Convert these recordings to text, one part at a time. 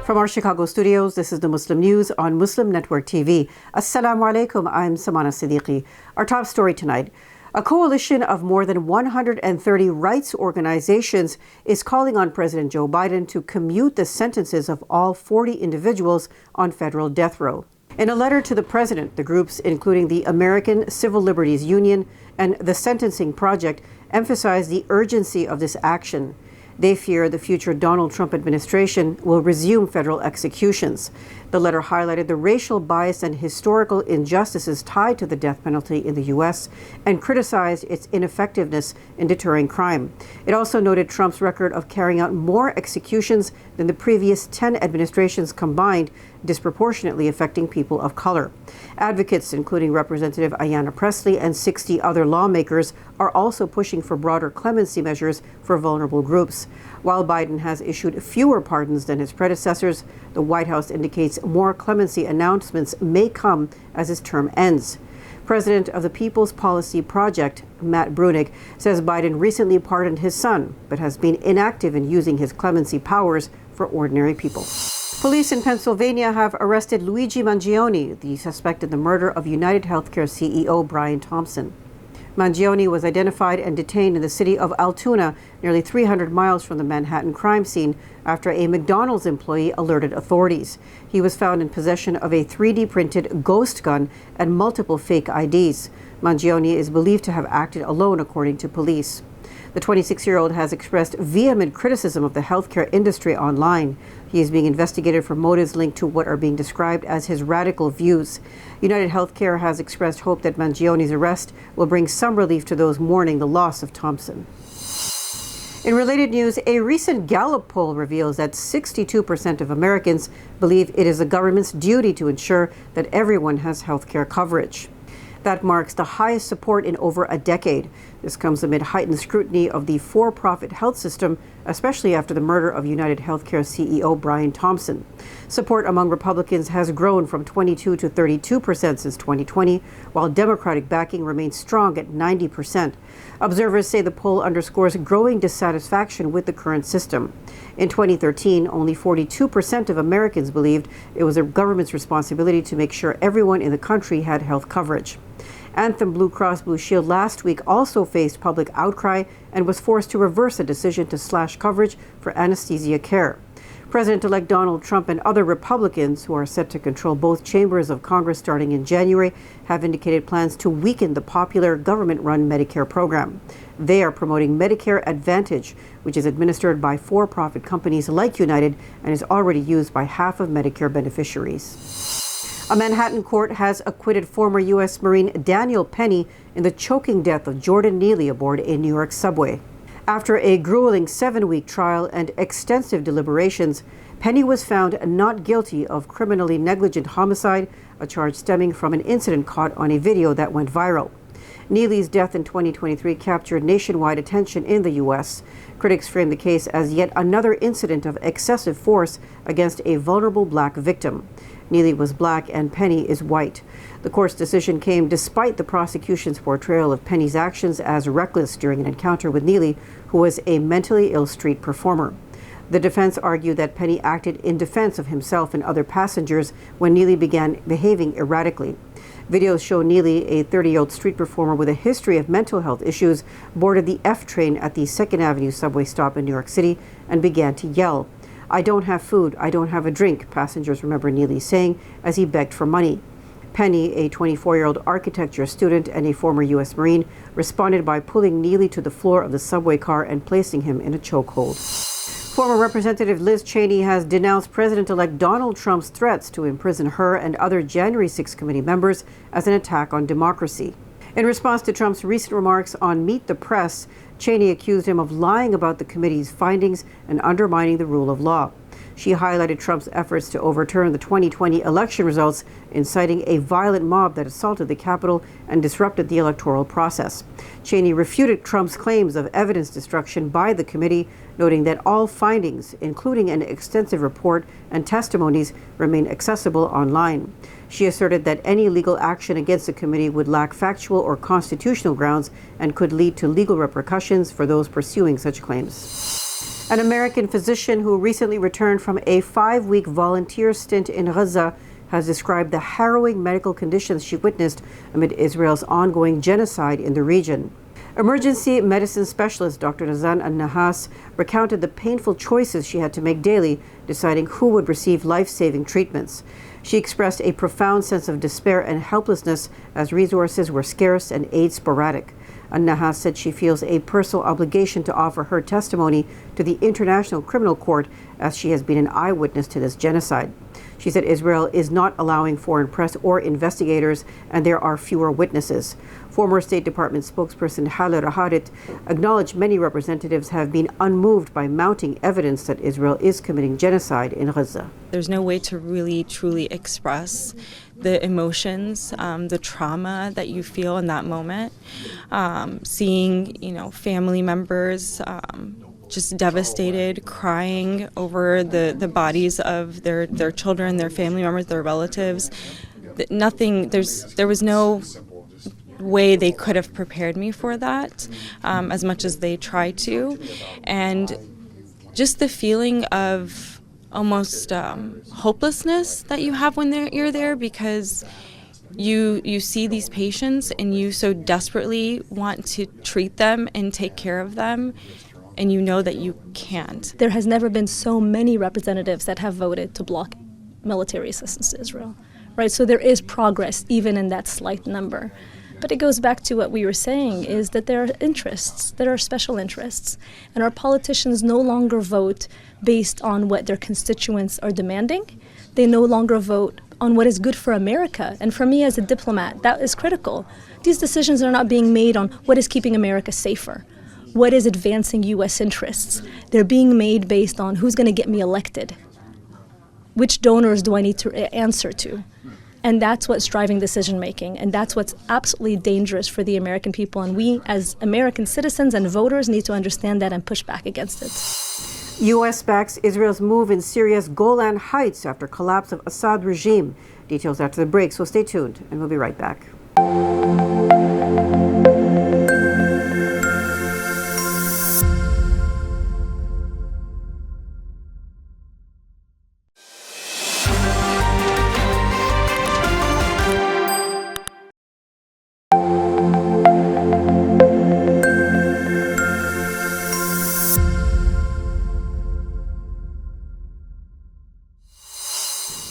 From our Chicago studios, this is the Muslim News on Muslim Network TV. Assalamu alaikum, I'm Samana Siddiqui. Our top story tonight. A coalition of more than 130 rights organizations is calling on President Joe Biden to commute the sentences of all 40 individuals on federal death row. In a letter to the president, the groups, including the American Civil Liberties Union and the Sentencing Project, emphasize the urgency of this action. They fear the future Donald Trump administration will resume federal executions. The letter highlighted the racial bias and historical injustices tied to the death penalty in the U.S. and criticized its ineffectiveness in deterring crime. It also noted Trump's record of carrying out more executions than the previous 10 administrations combined, disproportionately affecting people of color. Advocates, including Representative Ayanna Pressley and 60 other lawmakers, are also pushing for broader clemency measures for vulnerable groups. While Biden has issued fewer pardons than his predecessors, the White House indicates more clemency announcements may come as his term ends. President of the People's Policy Project, Matt Bruenig, says Biden recently pardoned his son, but has been inactive in using his clemency powers for ordinary people. Police in Pennsylvania have arrested Luigi Mangione, the suspect in the murder of United Healthcare CEO Brian Thompson. Mangione was identified and detained in the city of Altoona, nearly 300 miles from the Manhattan crime scene, after a McDonald's employee alerted authorities. He was found in possession of a 3D printed ghost gun and multiple fake IDs. Mangione is believed to have acted alone, according to police. The 26-year-old has expressed vehement criticism of the healthcare industry online. He is being investigated for motives linked to what are being described as his radical views. United Healthcare has expressed hope that Mangione's arrest will bring some relief to those mourning the loss of Thompson. In related news, a recent Gallup poll reveals that 62% of Americans believe it is the government's duty to ensure that everyone has healthcare coverage. That marks the highest support in over a decade. This comes amid heightened scrutiny of the for-profit health system, especially after the murder of United Healthcare CEO Brian Thompson. Support among Republicans has grown from 22 to 32% since 2020, while Democratic backing remains strong at 90%. Observers say the poll underscores growing dissatisfaction with the current system. In 2013, only 42% of Americans believed it was the government's responsibility to make sure everyone in the country had health coverage. Anthem Blue Cross Blue Shield last week also faced public outcry and was forced to reverse a decision to slash coverage for anesthesia care. President-elect Donald Trump and other Republicans, who are set to control both chambers of Congress starting in January, have indicated plans to weaken the popular government-run Medicare program. They are promoting Medicare Advantage, which is administered by for-profit companies like United and is already used by half of Medicare beneficiaries. A Manhattan court has acquitted former U.S. Marine Daniel Penny in the choking death of Jordan Neely aboard a New York subway. After a grueling 7-week trial and extensive deliberations, Penny was found not guilty of criminally negligent homicide, a charge stemming from an incident caught on a video that went viral. Neely's death in 2023 captured nationwide attention in the U.S. Critics framed the case as yet another incident of excessive force against a vulnerable black victim. Neely was black and Penny is white. The court's decision came despite the prosecution's portrayal of Penny's actions as reckless during an encounter with Neely, who was a mentally ill street performer. The defense argued that Penny acted in defense of himself and other passengers when Neely began behaving erratically. Videos show Neely, a 30-year-old street performer with a history of mental health issues, boarded the F train at the 2nd Avenue subway stop in New York City and began to yell. "I don't have food, I don't have a drink," passengers remember Neely saying as he begged for money. Penny, a 24-year-old architecture student and a former U.S. Marine, responded by pulling Neely to the floor of the subway car and placing him in a chokehold. Former Representative Liz Cheney has denounced President-elect Donald Trump's threats to imprison her and other January 6 committee members as an attack on democracy. In response to Trump's recent remarks on Meet the Press, Cheney accused him of lying about the committee's findings and undermining the rule of law. She highlighted Trump's efforts to overturn the 2020 election results, inciting a violent mob that assaulted the Capitol and disrupted the electoral process. Cheney refuted Trump's claims of evidence destruction by the committee, noting that all findings, including an extensive report and testimonies, remain accessible online. She asserted that any legal action against the committee would lack factual or constitutional grounds and could lead to legal repercussions for those pursuing such claims. An American physician who recently returned from a 5-week volunteer stint in Gaza has described the harrowing medical conditions she witnessed amid Israel's ongoing genocide in the region. Emergency medicine specialist Dr. Nazan al-Nahas recounted the painful choices she had to make daily, deciding who would receive life-saving treatments. She expressed a profound sense of despair and helplessness as resources were scarce and aid sporadic. Al-Nahas said she feels a personal obligation to offer her testimony to the International Criminal Court as she has been an eyewitness to this genocide. She said Israel is not allowing foreign press or investigators, and there are fewer witnesses. Former State Department spokesperson Alareer acknowledged many representatives have been unmoved by mounting evidence that Israel is committing genocide in Gaza. There's no way to really, truly express the emotions, the trauma that you feel in that moment. Seeing, family members just devastated, crying over the bodies of their children, their family members, their relatives. There was no way they could have prepared me for that, as much as they tried to. And just the feeling of almost hopelessness that you have when you're there, because you see these patients and you so desperately want to treat them and take care of them, and you know that you can't. There has never been so many representatives that have voted to block military assistance to Israel, right? So there is progress even in that slight number. But it goes back to what we were saying, is that there are interests, there are special interests, and our politicians no longer vote based on what their constituents are demanding. They no longer vote on what is good for America. And for me as a diplomat, that is critical. These decisions are not being made on what is keeping America safer, what is advancing U.S. interests. They're being made based on who's going to get me elected, which donors do I need to answer to. And that's what's driving decision making, and that's what's absolutely dangerous for the American people. And we, as American citizens and voters, need to understand that and push back against it. U.S. backs Israel's move in Syria's Golan Heights after collapse of Assad regime. Details after the break, so stay tuned, and we'll be right back.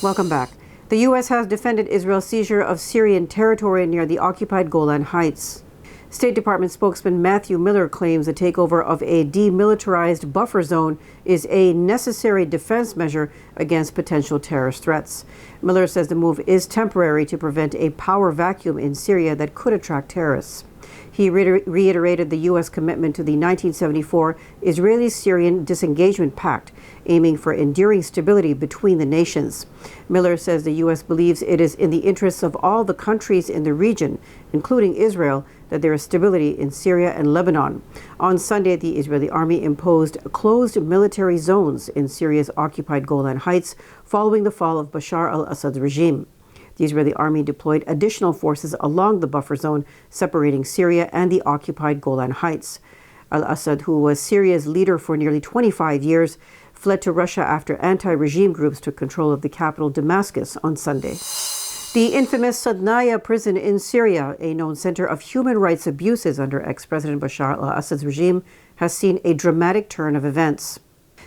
Welcome back. The U.S. has defended Israel's seizure of Syrian territory near the occupied Golan Heights. State Department spokesman Matthew Miller claims the takeover of a demilitarized buffer zone is a necessary defense measure against potential terrorist threats. Miller says the move is temporary to prevent a power vacuum in Syria that could attract terrorists. He reiterated the U.S. commitment to the 1974 Israeli-Syrian Disengagement Pact, aiming for enduring stability between the nations. Miller says the U.S. believes it is in the interests of all the countries in the region, including Israel, that there is stability in Syria and Lebanon. On Sunday, the Israeli army imposed closed military zones in Syria's occupied Golan Heights following the fall of Bashar al-Assad's regime. The Israeli army deployed additional forces along the buffer zone separating Syria and the occupied Golan Heights. Al-Assad, who was Syria's leader for nearly 25 years, fled to Russia after anti-regime groups took control of the capital Damascus on Sunday. The infamous Sadnaya prison in Syria, a known center of human rights abuses under ex-President Bashar al-Assad's regime, has seen a dramatic turn of events.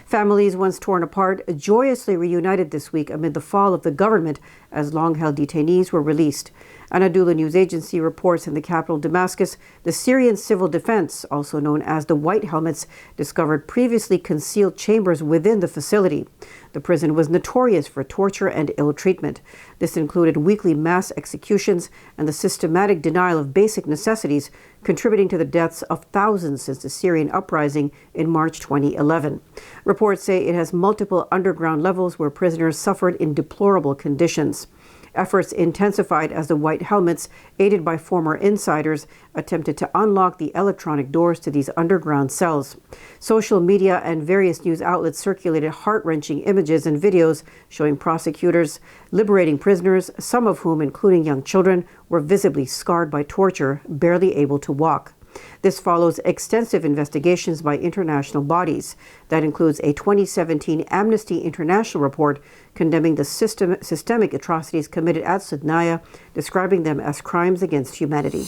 Families once torn apart joyously reunited this week amid the fall of the government as long-held detainees were released. Anadolu news agency reports in the capital Damascus, the Syrian Civil Defense, also known as the White Helmets, discovered previously concealed chambers within the facility. The prison was notorious for torture and ill treatment. This included weekly mass executions and the systematic denial of basic necessities, contributing to the deaths of thousands since the Syrian uprising in March 2011. Reports say it has multiple underground levels where prisoners suffered in deplorable conditions. Efforts intensified as the White Helmets, aided by former insiders, attempted to unlock the electronic doors to these underground cells. Social media and various news outlets circulated heart-wrenching images and videos showing prosecutors liberating prisoners, some of whom, including young children, were visibly scarred by torture, barely able to walk. This follows extensive investigations by international bodies. That includes a 2017 Amnesty International report condemning the systemic atrocities committed at Siddiqui, describing them as crimes against humanity.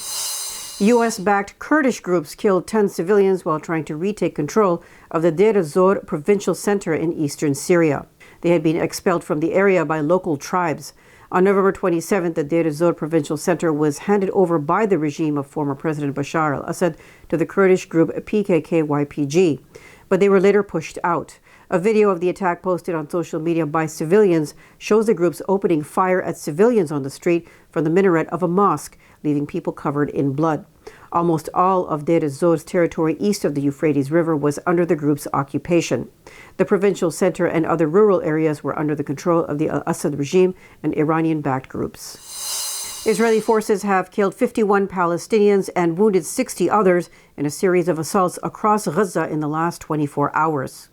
U.S.-backed Kurdish groups killed 10 civilians while trying to retake control of the Deir Ez-Zor provincial center in eastern Syria. They had been expelled from the area by local tribes. On November 27th, the Deir Ez-Zor provincial center was handed over by the regime of former President Bashar al-Assad to the Kurdish group PKK-YPG, but they were later pushed out. A video of the attack posted on social media by civilians shows the groups opening fire at civilians on the street from the minaret of a mosque, leaving people covered in blood. Almost all of Deir Ez-Zor's territory east of the Euphrates River was under the group's occupation. The provincial center and other rural areas were under the control of the al-Assad regime and Iranian-backed groups. Israeli forces have killed 51 Palestinians and wounded 60 others in a series of assaults across Gaza in the last 24 hours.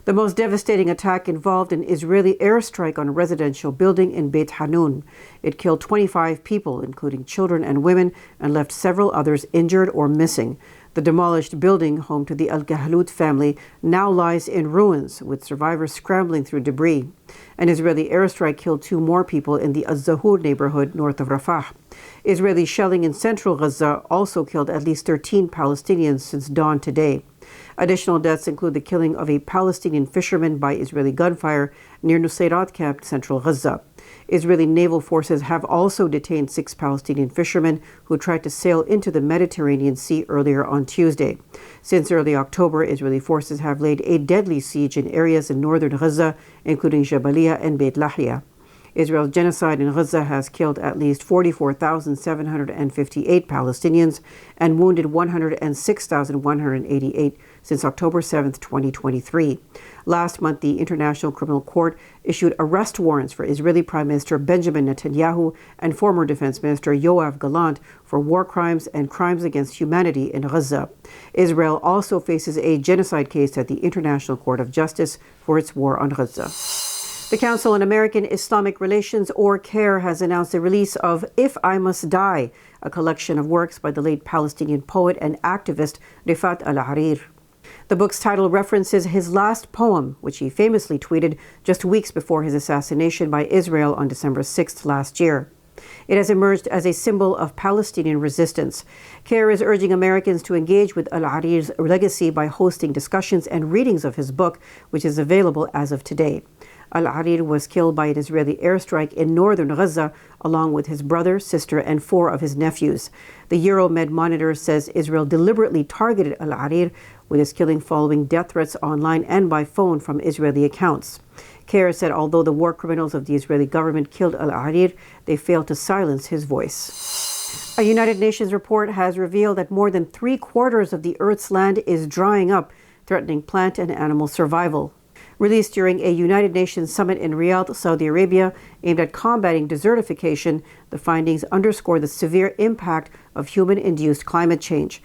The most devastating attack involved an Israeli airstrike on a residential building in Beit Hanun. It killed 25 people, including children and women, and left several others injured or missing. The demolished building, home to the Al-Gahlut family, now lies in ruins, with survivors scrambling through debris. An Israeli airstrike killed 2 more people in the Az-Zahur neighborhood north of Rafah. Israeli shelling in central Gaza also killed at least 13 Palestinians since dawn today. Additional deaths include the killing of a Palestinian fisherman by Israeli gunfire near Nusayrat camp, central Gaza. Israeli naval forces have also detained 6 Palestinian fishermen who tried to sail into the Mediterranean Sea earlier on Tuesday. Since early October, Israeli forces have laid a deadly siege in areas in northern Gaza, including Jabalia and Beit Lahia. Israel's genocide in Gaza has killed at least 44,758 Palestinians and wounded 106,188 since October 7, 2023. Last month, the International Criminal Court issued arrest warrants for Israeli Prime Minister Benjamin Netanyahu and former Defense Minister Yoav Gallant for war crimes and crimes against humanity in Gaza. Israel also faces a genocide case at the International Court of Justice for its war on Gaza. The Council on American Islamic Relations, or CAIR, has announced the release of If I Must Die, a collection of works by the late Palestinian poet and activist Refaat Alareer. The book's title references his last poem, which he famously tweeted just weeks before his assassination by Israel on December 6th last year. It has emerged as a symbol of Palestinian resistance. CAIR is urging Americans to engage with Alareer's legacy by hosting discussions and readings of his book, which is available as of today. Alareer was killed by an Israeli airstrike in northern Gaza, along with his brother, sister, and 4 of his nephews. The Euromed Monitor says Israel deliberately targeted Alareer, with his killing following death threats online and by phone from Israeli accounts. CAIR said although the war criminals of the Israeli government killed Alareer, they failed to silence his voice. A United Nations report has revealed that more than 3/4 of the Earth's land is drying up, threatening plant and animal survival. Released during a United Nations summit in Riyadh, Saudi Arabia, aimed at combating desertification, the findings underscore the severe impact of human-induced climate change.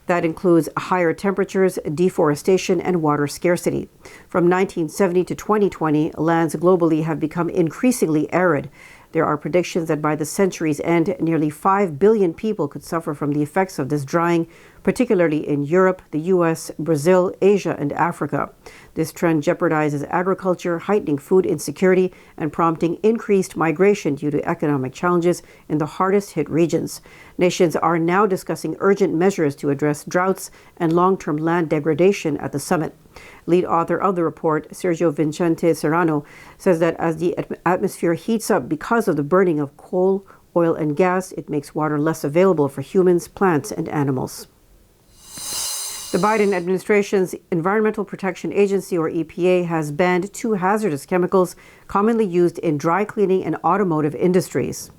That includes higher temperatures, deforestation, and water scarcity. From 1970 to 2020, lands globally have become increasingly arid. There are predictions that by the century's end, nearly 5 billion people could suffer from the effects of this drying, particularly in Europe, the US, Brazil, Asia, and Africa. This trend jeopardizes agriculture, heightening food insecurity, and prompting increased migration due to economic challenges in the hardest hit regions. Nations are now discussing urgent measures to address droughts and long-term land degradation at the summit. Lead author of the report, Sergio Vicente Serrano, says that as the atmosphere heats up because of the burning of coal, oil, and gas, it makes water less available for humans, plants, and animals. The Biden administration's Environmental Protection Agency, or EPA, has banned 2 hazardous chemicals commonly used in dry cleaning and automotive industries.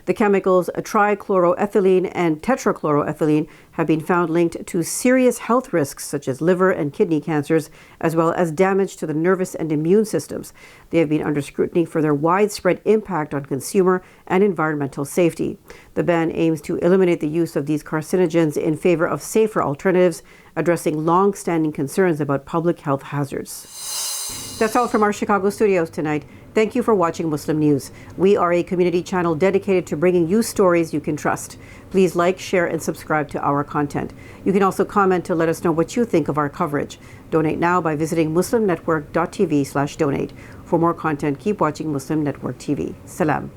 The chemicals trichloroethylene and tetrachloroethylene have been found linked to serious health risks such as liver and kidney cancers, as well as damage to the nervous and immune systems. They have been under scrutiny for their widespread impact on consumer and environmental safety. The ban aims to eliminate the use of these carcinogens in favor of safer alternatives, addressing long-standing concerns about public health hazards. That's all from our Chicago studios tonight. Thank you for watching Muslim News. We are a community channel dedicated to bringing you stories you can trust. Please like, share, and subscribe to our content. You can also comment to let us know what you think of our coverage. Donate now by visiting muslimnetwork.tv/donate. For more content, keep watching Muslim Network TV. Salam.